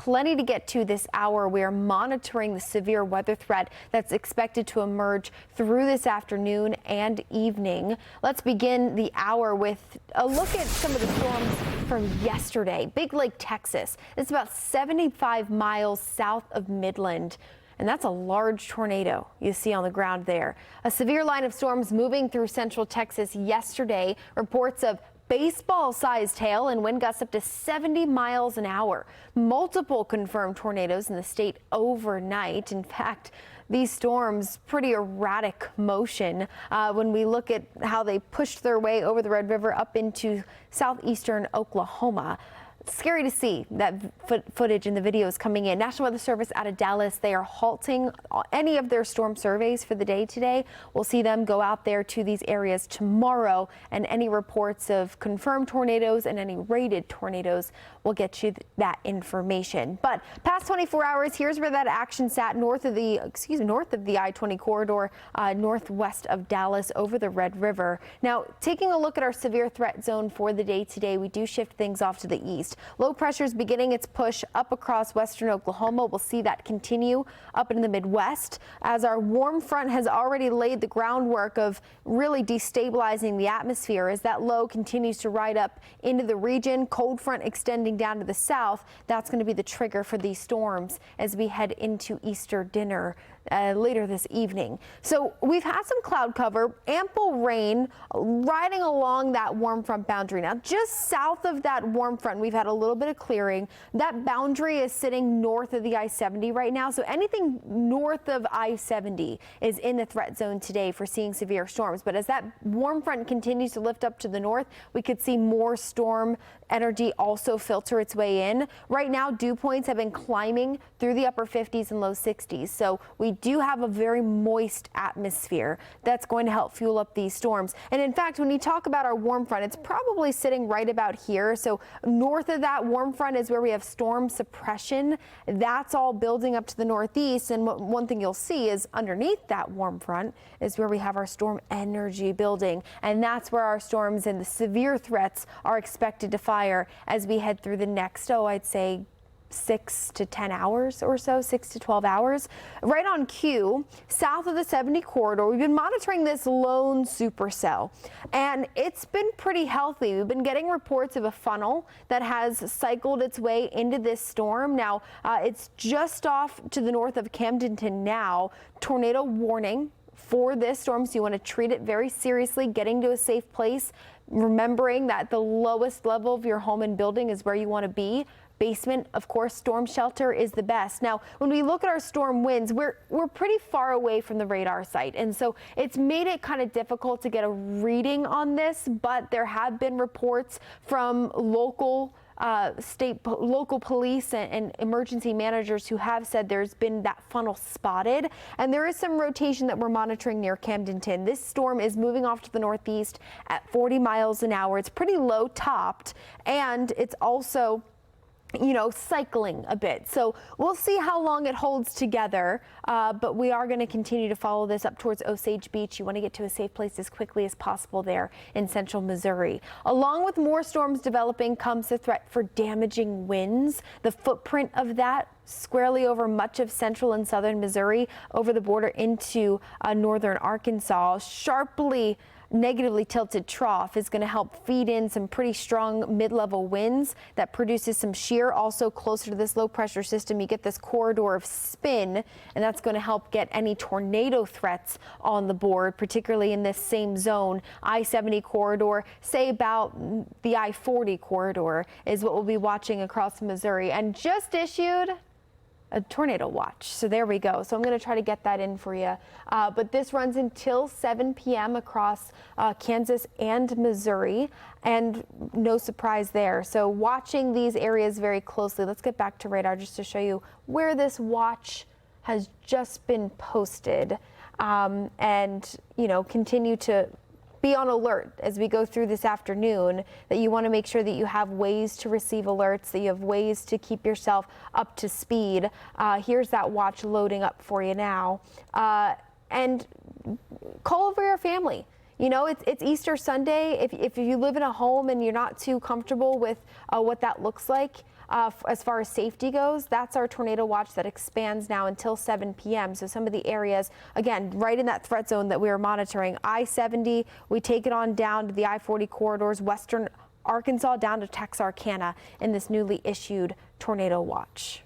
plenty to get to this hour. We are monitoring the severe weather threat that's expected to emerge through this afternoon and evening. Let's begin the hour with a look at some of the storms from yesterday. Big Lake, Texas. It's about 75 miles south of Midland. And that's a large tornado you see on the ground there. A severe line of storms moving through central Texas yesterday. Reports of baseball-sized hail and wind gusts up to 70 miles an hour. Multiple confirmed tornadoes in the state overnight. In fact, these storms, pretty erratic motion when we look at how they pushed their way over the Red River up into southeastern Oklahoma. Scary to see that footage and the videos coming in. National Weather Service out of Dallas, they are halting any of their storm surveys for the day today. We'll see them go out there to these areas tomorrow, and any reports of confirmed tornadoes and any rated tornadoes will get you that information. But past 24 hours, here's where that action sat north of the I-20 corridor, northwest of Dallas over the Red River. Now, taking a look at our severe threat zone for the day today, we do shift things off to the east. Low pressure is beginning its push up across western Oklahoma. We'll see that continue up in the Midwest as our warm front has already laid the groundwork of really destabilizing the atmosphere. As that low continues to ride up into the region, cold front extending down to the south, that's going to be the trigger for these storms as we head into Easter dinner later this evening. So we've had some cloud cover, ample rain riding along that warm front boundary. Now, just south of that warm front, we've had a little bit of clearing. That boundary is sitting north of the I-70 right now. So anything north of I-70 is in the threat zone today for seeing severe storms. But as that warm front continues to lift up to the north, we could see more storm energy also filter its way in. Right now, dew points have been climbing through the upper 50s and low 60s. So we do have a very moist atmosphere that's going to help fuel up these storms. And in fact, when you talk about our warm front, it's probably sitting right about here. So north of that warm front is where we have storm suppression. That's all building up to the northeast. And one thing you'll see is underneath that warm front is where we have our storm energy building. And that's where our storms and the severe threats are expected to fire as we head through the next, I'd say 6 to 10 hours or so, 6 to 12 hours. Right on cue, south of the 70 corridor, we've been monitoring this lone supercell, and it's been pretty healthy. We've been getting reports of a funnel that has cycled its way into this storm. Now, it's just off to the north of Camdenton now. Tornado warning for this storm, so you want to treat it very seriously, getting to a safe place, remembering that the lowest level of your home and building is where you want to be. Basement, of course, storm shelter is the best. Now, when we look at our storm winds, we're pretty far away from the radar site, and so it's made it kind of difficult to get a reading on this, but there have been reports from local police and emergency managers who have said there's been that funnel spotted, and there is some rotation that we're monitoring near Camdenton. This storm is moving off to the northeast at 40 miles an hour. It's pretty low topped, and it's also cycling a bit. So we'll see how long it holds together, but we are going to continue to follow this up towards Osage Beach. You want to get to a safe place as quickly as possible there in central Missouri. Along with more storms developing comes the threat for damaging winds. The footprint of that squarely over much of central and southern Missouri, over the border into northern Arkansas. Sharply negatively tilted trough is going to help feed in some pretty strong mid-level winds that produces some shear. Also closer to this low pressure system, you get this corridor of spin, and that's going to help get any tornado threats on the board, particularly in this same zone. I-70 corridor, say about the I-40 corridor is what we'll be watching across Missouri, and just issued a tornado watch. So there we go. So I'm going to try to get that in for you. But this runs until 7 p.m. across Kansas and Missouri, and no surprise there. So watching these areas very closely. Let's get back to radar just to show you where this watch has just been posted, and continue to be on alert as we go through this afternoon, that you want to make sure that you have ways to receive alerts, that you have ways to keep yourself up to speed. Here's that watch loading up for you now. And call over your family. It's Easter Sunday. If you live in a home and you're not too comfortable with what that looks like, As far as safety goes, that's our tornado watch that expands now until 7 p.m. So some of the areas, again, right in that threat zone that we are monitoring, I-70, we take it on down to the I-40 corridors, western Arkansas down to Texarkana in this newly issued tornado watch.